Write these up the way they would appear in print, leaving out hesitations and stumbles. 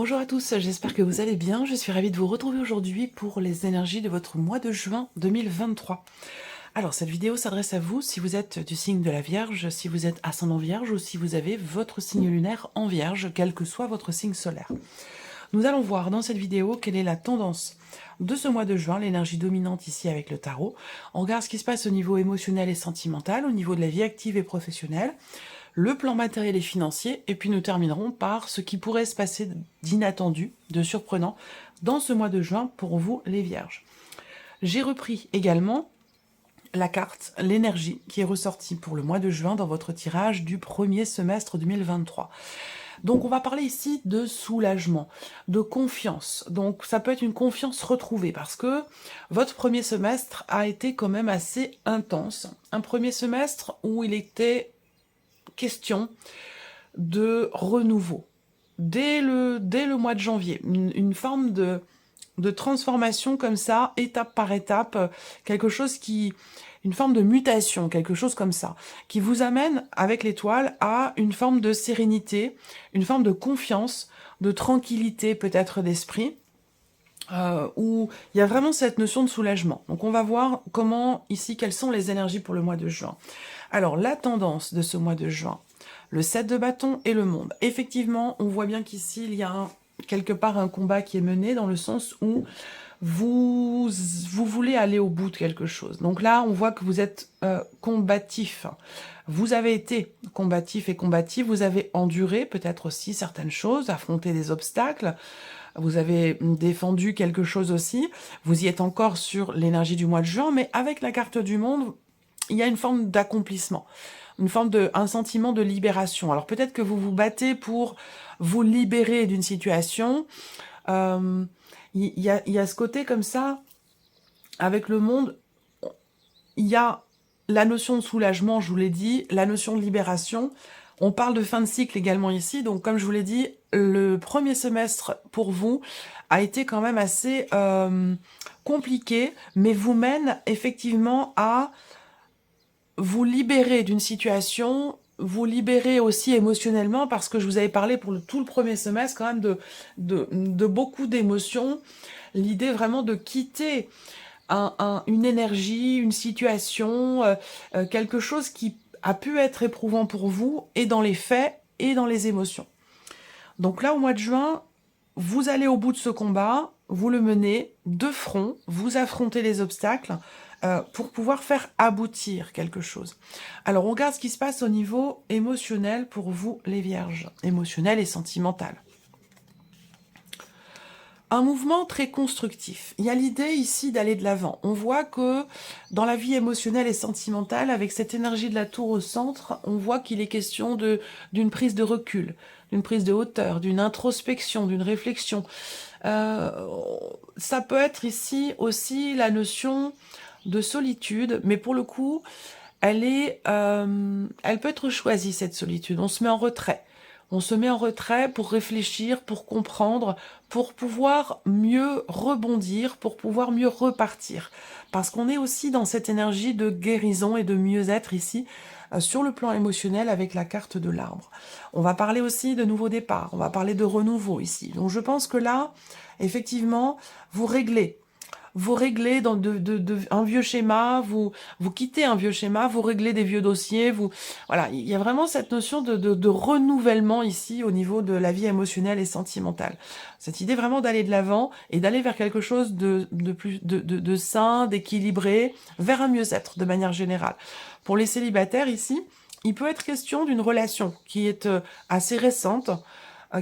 Bonjour à tous, j'espère que vous allez bien. Je suis ravie de vous retrouver aujourd'hui pour les énergies de votre mois de juin 2023. Alors, cette vidéo s'adresse à vous si vous êtes du signe de la Vierge, si vous êtes ascendant Vierge ou si vous avez votre signe lunaire en Vierge, quel que soit votre signe solaire. Nous allons voir dans cette vidéo quelle est la tendance de ce mois de juin, l'énergie dominante ici avec le tarot. On regarde ce qui se passe au niveau émotionnel et sentimental, au niveau de la vie active et professionnelle, le plan matériel et financier, et puis nous terminerons par ce qui pourrait se passer d'inattendu, de surprenant, dans ce mois de juin pour vous les Vierges. J'ai repris également la carte, l'énergie, qui est ressortie pour le mois de juin dans votre tirage du premier semestre 2023. Donc on va parler ici de soulagement, de confiance. Donc ça peut être une confiance retrouvée parce que votre premier semestre a été quand même assez intense. Un premier semestre où il était question de renouveau. Dès le mois de janvier, une forme de transformation comme ça, étape par étape, quelque chose qui... une forme de mutation, quelque chose comme ça, qui vous amène, avec l'étoile, à une forme de sérénité, une forme de confiance, de tranquillité peut-être d'esprit, où il y a vraiment cette notion de soulagement. Donc on va voir comment, ici, quelles sont les énergies pour le mois de juin. Alors, la tendance de ce mois de juin, le 7 de bâton et le monde. Effectivement, on voit bien qu'ici, il y a quelque part un combat qui est mené dans le sens où vous voulez aller au bout de quelque chose. Donc là, on voit que vous êtes combatif. Vous avez été combatif et combatif, vous avez enduré peut-être aussi certaines choses, affronté des obstacles, vous avez défendu quelque chose aussi, vous y êtes encore sur l'énergie du mois de juin, mais avec la carte du monde, il y a une forme d'accomplissement, un sentiment de libération. Alors peut-être que vous vous battez pour vous libérer d'une situation, il y a ce côté comme ça, avec le monde, il y a la notion de soulagement, je vous l'ai dit, la notion de libération. On parle de fin de cycle également ici, donc comme je vous l'ai dit, le premier semestre pour vous a été quand même assez compliqué, mais vous mène effectivement à vous libérer d'une situation, vous libérer aussi émotionnellement, parce que je vous avais parlé pour tout le premier semestre quand même de beaucoup d'émotions, l'idée vraiment de quitter une énergie, une situation, quelque chose qui a pu être éprouvant pour vous, et dans les faits, et dans les émotions. Donc là, au mois de juin, vous allez au bout de ce combat, vous le menez de front, vous affrontez les obstacles pour pouvoir faire aboutir quelque chose. Alors, on regarde ce qui se passe au niveau émotionnel pour vous, les Vierges, émotionnel et sentimental. Un mouvement très constructif. Il y a l'idée ici d'aller de l'avant. On voit que dans la vie émotionnelle et sentimentale, avec cette énergie de la tour au centre, on voit qu'il est question d'une prise de recul, d'une prise de hauteur, d'une introspection, d'une réflexion. Ça peut être ici aussi la notion de solitude, mais pour le coup, elle peut être choisie, cette solitude. On se met en retrait. On se met en retrait pour réfléchir, pour comprendre, pour pouvoir mieux rebondir, pour pouvoir mieux repartir. Parce qu'on est aussi dans cette énergie de guérison et de mieux-être ici, sur le plan émotionnel avec la carte de l'arbre. On va parler aussi de nouveau départ, on va parler de renouveau ici. Donc je pense que là, effectivement, vous réglez dans un vieux schéma, vous quittez un vieux schéma, vous réglez des vieux dossiers, voilà, il y a vraiment cette notion de renouvellement ici au niveau de la vie émotionnelle et sentimentale. Cette idée vraiment d'aller de l'avant et d'aller vers quelque chose de sain, d'équilibré, vers un mieux-être de manière générale. Pour les célibataires ici, il peut être question d'une relation qui est assez récente,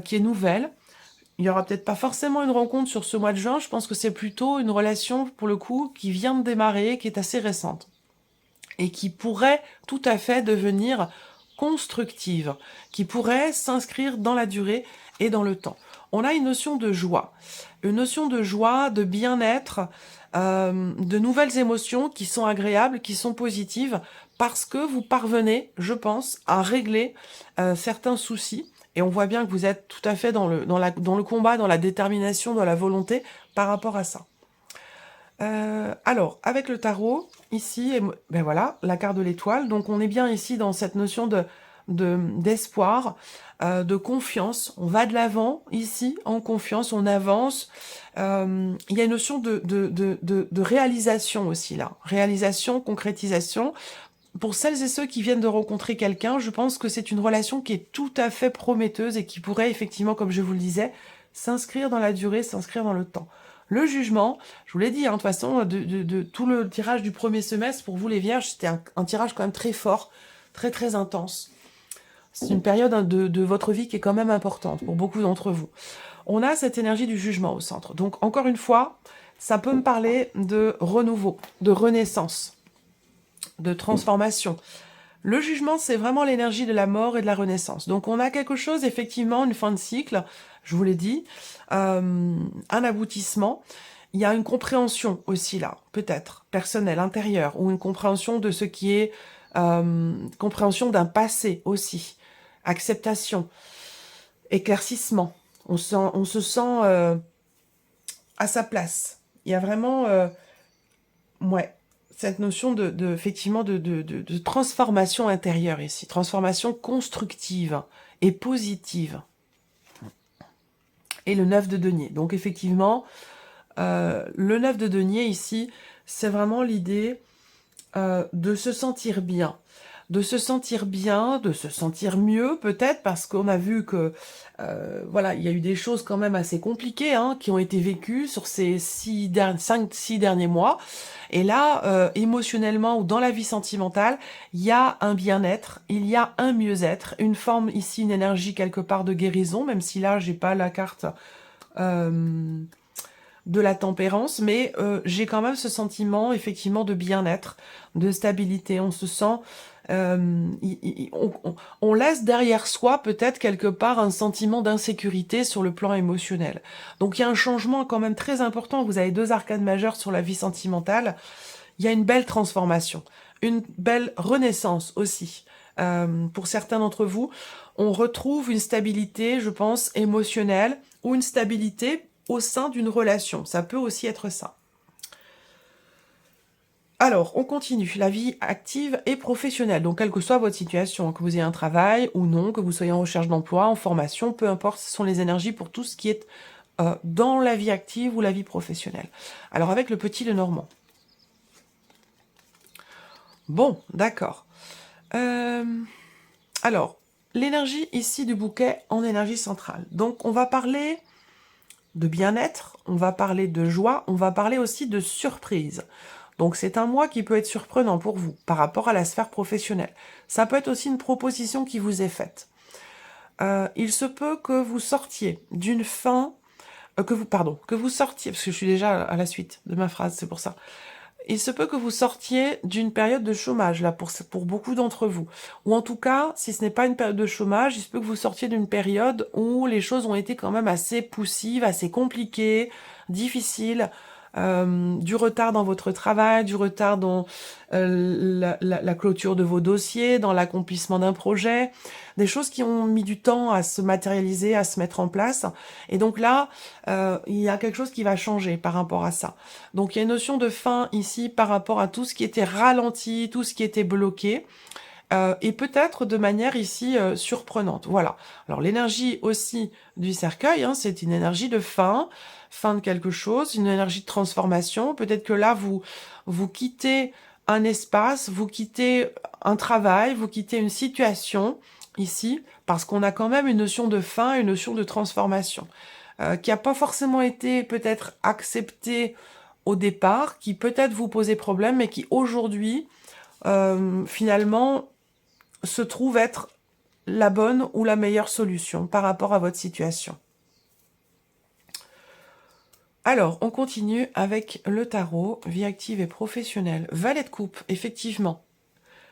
qui est nouvelle. Il n'y aura peut-être pas forcément une rencontre sur ce mois de juin, je pense que c'est plutôt une relation, pour le coup, qui vient de démarrer, qui est assez récente, et qui pourrait tout à fait devenir constructive, qui pourrait s'inscrire dans la durée et dans le temps. On a une notion de joie, de bien-être, de nouvelles émotions qui sont agréables, qui sont positives, parce que vous parvenez, je pense, à régler certains soucis. Et on voit bien que vous êtes tout à fait dans le combat, dans la détermination, dans la volonté par rapport à ça. Alors, avec le tarot, ici, ben voilà, la carte de l'étoile. Donc on est bien ici dans cette notion d'espoir, de confiance. On va de l'avant ici, en confiance, on avance. Il y a une notion de réalisation aussi là. Réalisation, concrétisation. Pour celles et ceux qui viennent de rencontrer quelqu'un, je pense que c'est une relation qui est tout à fait prometteuse et qui pourrait effectivement, comme je vous le disais, s'inscrire dans la durée, s'inscrire dans le temps. Le jugement, je vous l'ai dit, hein, de toute façon, de tout le tirage du premier semestre, pour vous les vierges, c'était un tirage quand même très fort, très très intense. C'est une période de votre vie qui est quand même importante pour beaucoup d'entre vous. On a cette énergie du jugement au centre. Donc, encore une fois, ça peut me parler de renouveau, de renaissance, de transformation. Le jugement, c'est vraiment l'énergie de la mort et de la renaissance. Donc, on a quelque chose, effectivement, une fin de cycle, je vous l'ai dit, un aboutissement. Il y a une compréhension aussi là, peut-être, personnelle, intérieure, ou une compréhension de ce qui est... compréhension d'un passé aussi. Acceptation, éclaircissement. On se sent à sa place. Il y a vraiment... ouais, cette notion effectivement de transformation intérieure ici, transformation constructive et positive. Et le 9 de denier. Donc effectivement, le 9 de denier ici, c'est vraiment l'idée de se sentir bien. De se sentir bien, de se sentir mieux peut-être, parce qu'on a vu que voilà, il y a eu des choses quand même assez compliquées hein, qui ont été vécues sur ces 5-6 derniers mois. Et là, émotionnellement ou dans la vie sentimentale, il y a un bien-être, il y a un mieux-être, une forme ici, une énergie quelque part de guérison, même si là, j'ai pas la carte de la tempérance, mais j'ai quand même ce sentiment effectivement de bien-être, de stabilité. On se sent... on laisse derrière soi peut-être quelque part un sentiment d'insécurité sur le plan émotionnel. Donc il y a un changement quand même très important. Vous avez 2 arcanes majeures sur la vie sentimentale. Il y a une belle transformation, une belle renaissance aussi. Pour certains d'entre vous, on retrouve une stabilité, je pense, émotionnelle ou une stabilité au sein d'une relation. Ça peut aussi être ça. Alors, on continue. La vie active et professionnelle. Donc, quelle que soit votre situation, que vous ayez un travail ou non, que vous soyez en recherche d'emploi, en formation, peu importe, ce sont les énergies pour tout ce qui est dans la vie active ou la vie professionnelle. Alors, avec le petit Lenormand. Bon, d'accord. Alors, l'énergie ici du bouquet en énergie centrale. Donc, on va parler de bien-être, on va parler de joie, on va parler aussi de surprise. Donc c'est un mois qui peut être surprenant pour vous par rapport à la sphère professionnelle. Ça peut être aussi une proposition qui vous est faite. Il se peut que vous sortiez d'une fin, que vous sortiez, parce que je suis déjà à la suite de ma phrase, c'est pour ça. Il se peut que vous sortiez d'une période de chômage, là, pour beaucoup d'entre vous. Ou en tout cas, si ce n'est pas une période de chômage, il se peut que vous sortiez d'une période où les choses ont été quand même assez poussives, assez compliquées, difficiles, du retard dans votre travail, du retard dans la clôture de vos dossiers, dans l'accomplissement d'un projet, des choses qui ont mis du temps à se matérialiser, à se mettre en place. Et donc là, il y a quelque chose qui va changer par rapport à ça. Donc il y a une notion de fin ici par rapport à tout ce qui était ralenti, tout ce qui était bloqué. Et peut-être de manière ici surprenante. Voilà. Alors l'énergie aussi du cercueil, hein, c'est une énergie de fin de quelque chose, une énergie de transformation. Peut-être que là, vous quittez un espace, vous quittez un travail, vous quittez une situation ici, parce qu'on a quand même une notion de fin, une notion de transformation, qui n'a pas forcément été peut-être acceptée au départ, qui peut-être vous posait problème, mais qui aujourd'hui, finalement, se trouve être la bonne ou la meilleure solution par rapport à votre situation. Alors, on continue avec le tarot, vie active et professionnelle. Valet de coupe, effectivement.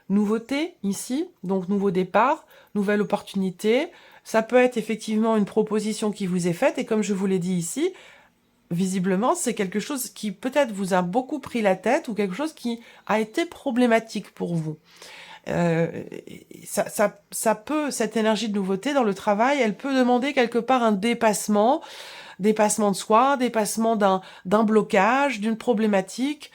Nouveauté, ici, donc nouveau départ, nouvelle opportunité. Ça peut être effectivement une proposition qui vous est faite, et comme je vous l'ai dit ici, visiblement, c'est quelque chose qui peut-être vous a beaucoup pris la tête, ou quelque chose qui a été problématique pour vous. Cette énergie de nouveauté dans le travail, elle peut demander quelque part un dépassement de soi, dépassement d'un blocage, d'une problématique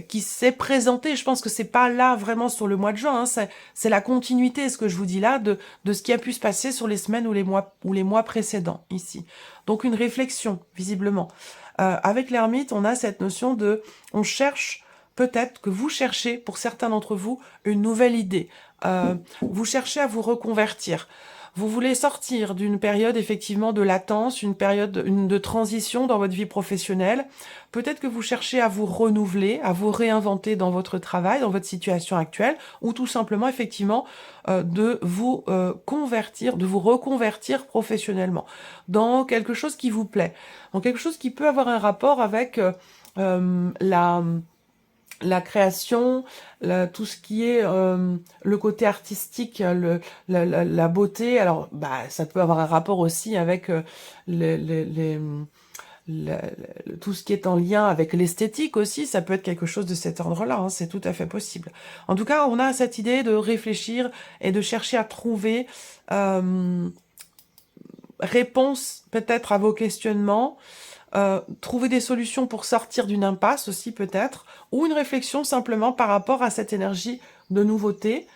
qui s'est présentée. Je pense que c'est pas là vraiment sur le mois de juin, hein, c'est la continuité, ce que je vous dis là, de ce qui a pu se passer sur les semaines ou les mois précédents ici. Donc une réflexion, visiblement. Avec l'ermite, on a cette notion de, on cherche, peut-être que vous cherchez, pour certains d'entre vous, une nouvelle idée. Vous cherchez à vous reconvertir. Vous voulez sortir d'une période effectivement de latence, une période de transition dans votre vie professionnelle. Peut-être que vous cherchez à vous renouveler, à vous réinventer dans votre travail, dans votre situation actuelle, ou tout simplement effectivement de vous convertir, de vous reconvertir professionnellement dans quelque chose qui vous plaît, dans quelque chose qui peut avoir un rapport avec la création, tout ce qui est le côté artistique, la beauté. Alors, ça peut avoir un rapport aussi avec tout ce qui est en lien avec l'esthétique aussi. Ça peut être quelque chose de cet ordre-là, hein, c'est tout à fait possible. En tout cas, on a cette idée de réfléchir et de chercher à trouver réponse peut-être à vos questionnements, trouver des solutions pour sortir d'une impasse aussi peut-être, ou une réflexion simplement par rapport à cette énergie de nouveauté,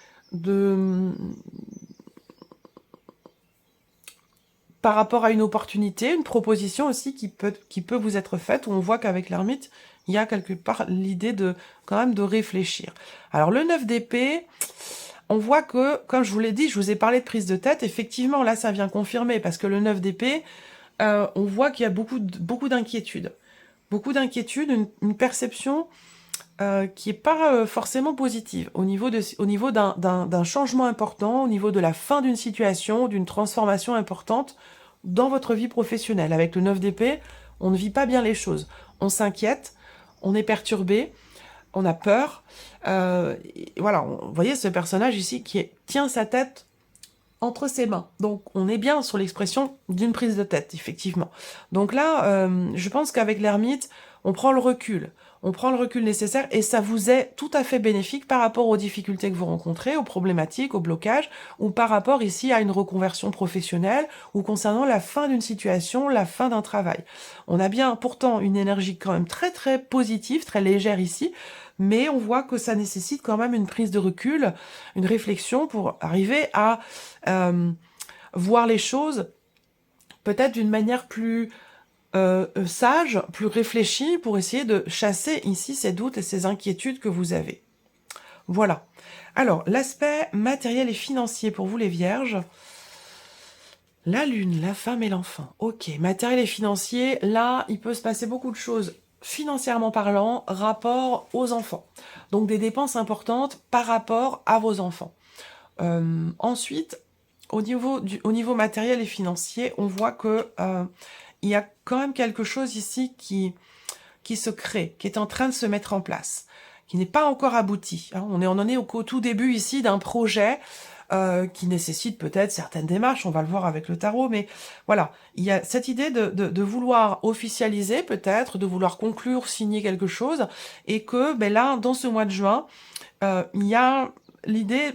par rapport à une opportunité, une proposition aussi qui peut vous être faite, où on voit qu'avec l'ermite, il y a quelque part l'idée quand même de réfléchir. Alors le 9 d'épée, on voit que, comme je vous l'ai dit, je vous ai parlé de prise de tête, effectivement là ça vient confirmer, parce que le 9 d'épée, on voit qu'il y a beaucoup d'inquiétudes. Beaucoup d'inquiétudes, une perception qui n'est pas forcément positive au niveau d'un changement important, au niveau de la fin d'une situation, d'une transformation importante dans votre vie professionnelle. Avec le 9 d'épée, on ne vit pas bien les choses. On s'inquiète, on est perturbé, on a peur. Voilà, vous voyez ce personnage ici qui tient sa tête entre ses mains. Donc, on est bien sur l'expression d'une prise de tête, effectivement. Donc là, je pense qu'avec l'ermite, on prend le recul. On prend le recul nécessaire et ça vous est tout à fait bénéfique par rapport aux difficultés que vous rencontrez, aux problématiques, aux blocages, ou par rapport ici à une reconversion professionnelle, ou concernant la fin d'une situation, la fin d'un travail. On a bien pourtant une énergie quand même très très positive, très légère ici, mais on voit que ça nécessite quand même une prise de recul, une réflexion pour arriver à voir les choses peut-être d'une manière plus sage, plus réfléchie, pour essayer de chasser ici ces doutes et ces inquiétudes que vous avez. Voilà. Alors, l'aspect matériel et financier pour vous les vierges. La lune, la femme et l'enfant. Ok, matériel et financier, là, il peut se passer beaucoup de choses financièrement parlant, rapport aux enfants. Donc des dépenses importantes par rapport à vos enfants. Ensuite, au niveau matériel et financier, on voit que il y a quand même quelque chose ici qui se crée, qui est en train de se mettre en place, qui n'est pas encore abouti. Hein. On en est au tout début ici d'un projet qui nécessite peut-être certaines démarches, on va le voir avec le tarot, mais voilà, il y a cette idée de vouloir officialiser peut-être, de vouloir conclure, signer quelque chose, et que là, dans ce mois de juin, il y a l'idée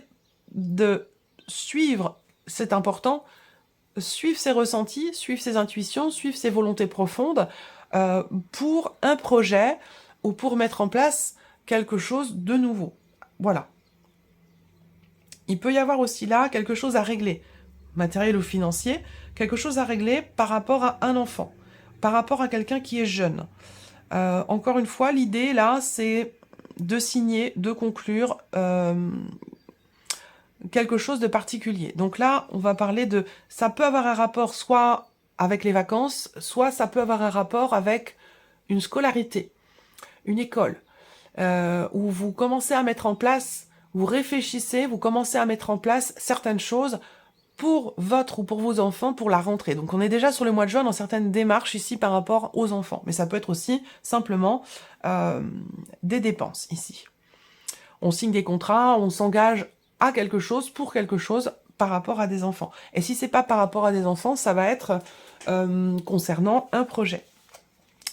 de suivre, c'est important, suivre ses ressentis, suivre ses intuitions, suivre ses volontés profondes pour un projet ou pour mettre en place quelque chose de nouveau. Voilà. Il peut y avoir aussi là quelque chose à régler, matériel ou financier, quelque chose à régler par rapport à un enfant, par rapport à quelqu'un qui est jeune. Encore une fois, l'idée là, c'est de signer, de conclure quelque chose de particulier. Donc là, on va parler de... Ça peut avoir un rapport soit avec les vacances, soit ça peut avoir un rapport avec une scolarité, une école, où vous commencez à mettre en place, vous réfléchissez, vous commencez à mettre en place certaines choses pour votre ou pour vos enfants pour la rentrée. Donc on est déjà sur le mois de juin dans certaines démarches ici par rapport aux enfants. Mais ça peut être aussi simplement des dépenses ici. On signe des contrats, on s'engage à quelque chose, pour quelque chose, par rapport à des enfants. Et si c'est pas par rapport à des enfants, ça va être concernant un projet.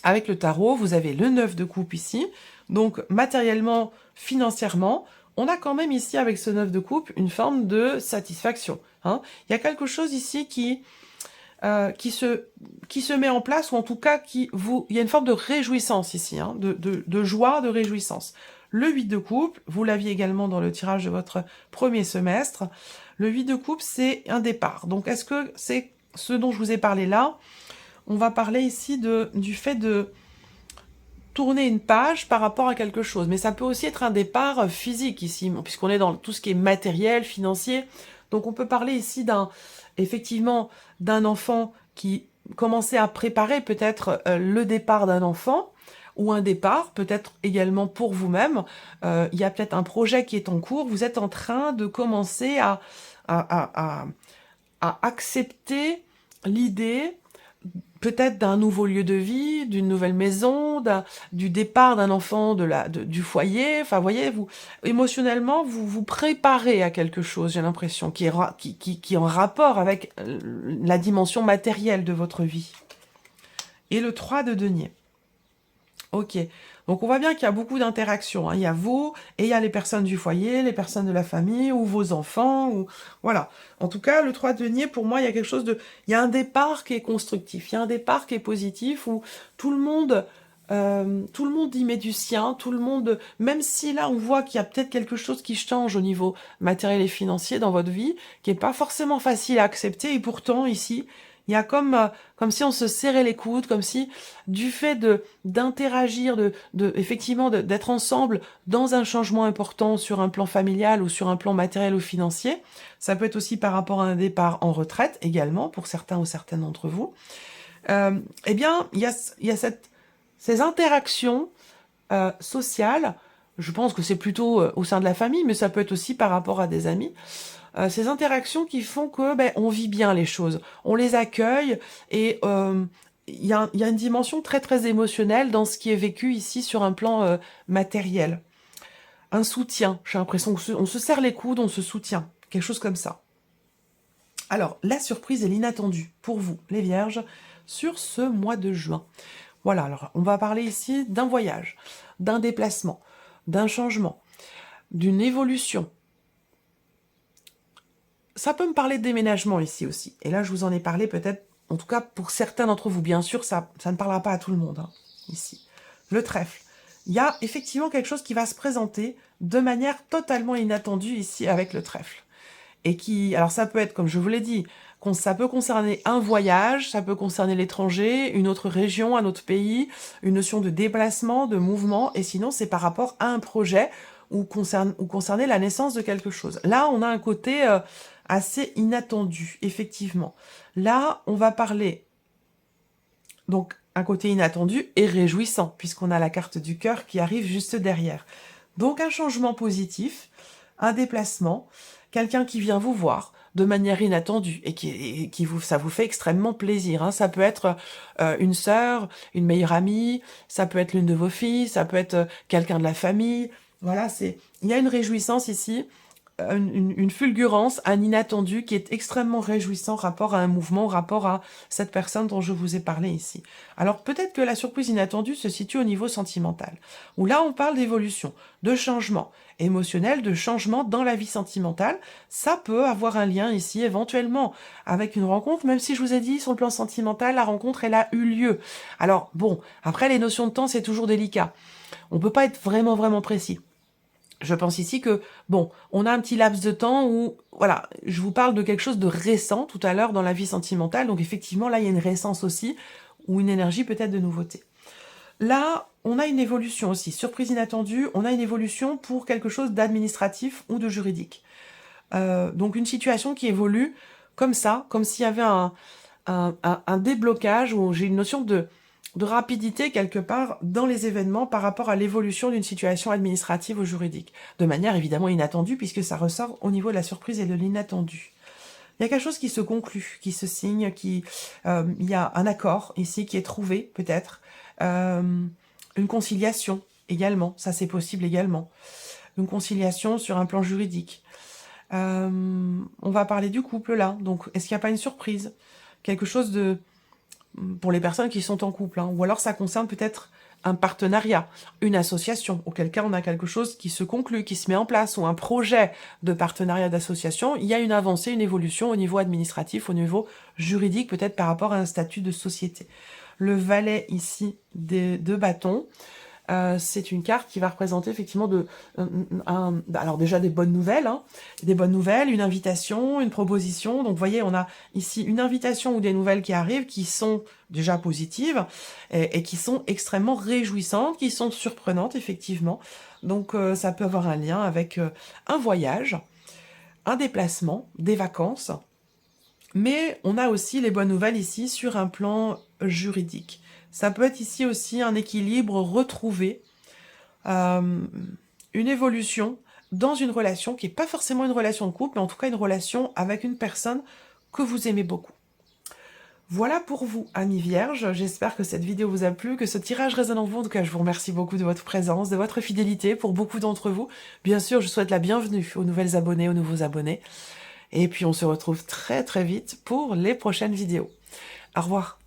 Avec le tarot, vous avez le 9 de coupe ici. Donc matériellement, financièrement, on a quand même ici, avec ce 9 de coupe, une forme de satisfaction. Hein. Il y a quelque chose ici qui se met en place, ou en tout cas, il y a une forme de réjouissance ici, hein, de joie, de réjouissance. Le 8 de coupe, vous l'aviez également dans le tirage de votre premier semestre, le 8 de coupe, c'est un départ. Donc, est-ce que c'est ce dont je vous ai parlé là? On va parler ici du fait de tourner une page par rapport à quelque chose. Mais ça peut aussi être un départ physique ici, puisqu'on est dans tout ce qui est matériel, financier. Donc on peut parler ici effectivement d'un enfant qui commençait à préparer peut-être le départ d'un enfant, ou un départ, peut-être également pour vous-même. Il y a peut-être un projet qui est en cours, vous êtes en train de commencer à accepter l'idée peut-être d'un nouveau lieu de vie, d'une nouvelle maison, du départ d'un enfant du foyer. Enfin, voyez, émotionnellement, vous préparez à quelque chose, j'ai l'impression, qui est en rapport avec la dimension matérielle de votre vie. Et le 3 de denier. Ok, donc on voit bien qu'il y a beaucoup d'interactions. Hein. Il y a vous et il y a les personnes du foyer, les personnes de la famille ou vos enfants. Voilà. En tout cas, le 3 de denier, pour moi, il y a quelque chose de... Il y a un départ qui est constructif, il y a un départ qui est positif où tout le monde y met du sien, tout le monde... Même si là, on voit qu'il y a peut-être quelque chose qui change au niveau matériel et financier dans votre vie, qui n'est pas forcément facile à accepter, et pourtant, ici... Il y a comme si on se serrait les coudes, comme si du fait d'interagir, effectivement d'être ensemble dans un changement important sur un plan familial ou sur un plan matériel ou financier, ça peut être aussi par rapport à un départ en retraite également, pour certains ou certaines d'entre vous, eh bien, il y a ces interactions sociales, je pense que c'est plutôt au sein de la famille, mais ça peut être aussi par rapport à des amis, ces interactions qui font que on vit bien les choses, on les accueille, et il y a une dimension très très émotionnelle dans ce qui est vécu ici sur un plan matériel. Un soutien, j'ai l'impression qu'on se serre les coudes, on se soutient, quelque chose comme ça. Alors, la surprise et l'inattendu pour vous, les Vierges, sur ce mois de juin. Voilà, alors on va parler ici d'un voyage, d'un déplacement, d'un changement, d'une évolution. Ça peut me parler de déménagement ici aussi. Et là, je vous en ai parlé peut-être, en tout cas pour certains d'entre vous. Bien sûr, ça ne parlera pas à tout le monde, hein, ici. Le trèfle. Il y a effectivement quelque chose qui va se présenter de manière totalement inattendue ici avec le trèfle. Et alors ça peut être, comme je vous l'ai dit, ça peut concerner un voyage, ça peut concerner l'étranger, une autre région, un autre pays, une notion de déplacement, de mouvement, et sinon c'est par rapport à un projet ou concerner la naissance de quelque chose. Là, on a un côté assez inattendu, effectivement. Là, on va parler, donc, un côté inattendu et réjouissant, puisqu'on a la carte du cœur qui arrive juste derrière. Donc, un changement positif, un déplacement, quelqu'un qui vient vous voir de manière inattendue et ça vous fait extrêmement plaisir. Hein. Ça peut être une sœur, une meilleure amie, ça peut être l'une de vos filles, ça peut être quelqu'un de la famille. Voilà, il y a une réjouissance ici, une fulgurance, un inattendu qui est extrêmement réjouissant rapport à un mouvement, rapport à cette personne dont je vous ai parlé ici. Alors peut-être que la surprise inattendue se situe au niveau sentimental, où là on parle d'évolution, de changement émotionnel, de changement dans la vie sentimentale. Ça peut avoir un lien ici éventuellement avec une rencontre, même si je vous ai dit sur le plan sentimental, la rencontre elle a eu lieu. Alors bon, après les notions de temps c'est toujours délicat. On peut pas être vraiment précis. Je pense ici que, bon, on a un petit laps de temps où, voilà, je vous parle de quelque chose de récent tout à l'heure dans la vie sentimentale, donc effectivement, là, il y a une récence aussi, ou une énergie peut-être de nouveauté. Là, on a une évolution aussi, surprise inattendue, on a une évolution pour quelque chose d'administratif ou de juridique. Donc une situation qui évolue comme ça, comme s'il y avait un déblocage, où j'ai une notion de rapidité quelque part dans les événements par rapport à l'évolution d'une situation administrative ou juridique. De manière évidemment inattendue, puisque ça ressort au niveau de la surprise et de l'inattendu. Il y a quelque chose qui se conclut, qui se signe, il y a un accord ici qui est trouvé, peut-être. Une conciliation également, ça c'est possible également. Une conciliation sur un plan juridique. On va parler du couple là, donc est-ce qu'il n'y a pas une surprise? Quelque chose pour les personnes qui sont en couple, hein. Ou alors ça concerne peut-être un partenariat, une association, auquel cas on a quelque chose qui se conclut, qui se met en place, ou un projet de partenariat d'association, il y a une avancée, une évolution au niveau administratif, au niveau juridique, peut-être par rapport à un statut de société. Le valet ici des deux bâtons, c'est une carte qui va représenter effectivement alors déjà des bonnes nouvelles, une invitation, une proposition. Donc vous voyez, on a ici une invitation ou des nouvelles qui arrivent, qui sont déjà positives et qui sont extrêmement réjouissantes, qui sont surprenantes effectivement. Donc ça peut avoir un lien avec un voyage, un déplacement, des vacances. Mais on a aussi les bonnes nouvelles ici sur un plan juridique. Ça peut être ici aussi un équilibre retrouvé, une évolution dans une relation qui n'est pas forcément une relation de couple, mais en tout cas une relation avec une personne que vous aimez beaucoup. Voilà pour vous, amis vierges. J'espère que cette vidéo vous a plu, que ce tirage résonne en vous. En tout cas, je vous remercie beaucoup de votre présence, de votre fidélité pour beaucoup d'entre vous. Bien sûr, je souhaite la bienvenue aux nouvelles abonnées, aux nouveaux abonnés. Et puis, on se retrouve très très vite pour les prochaines vidéos. Au revoir.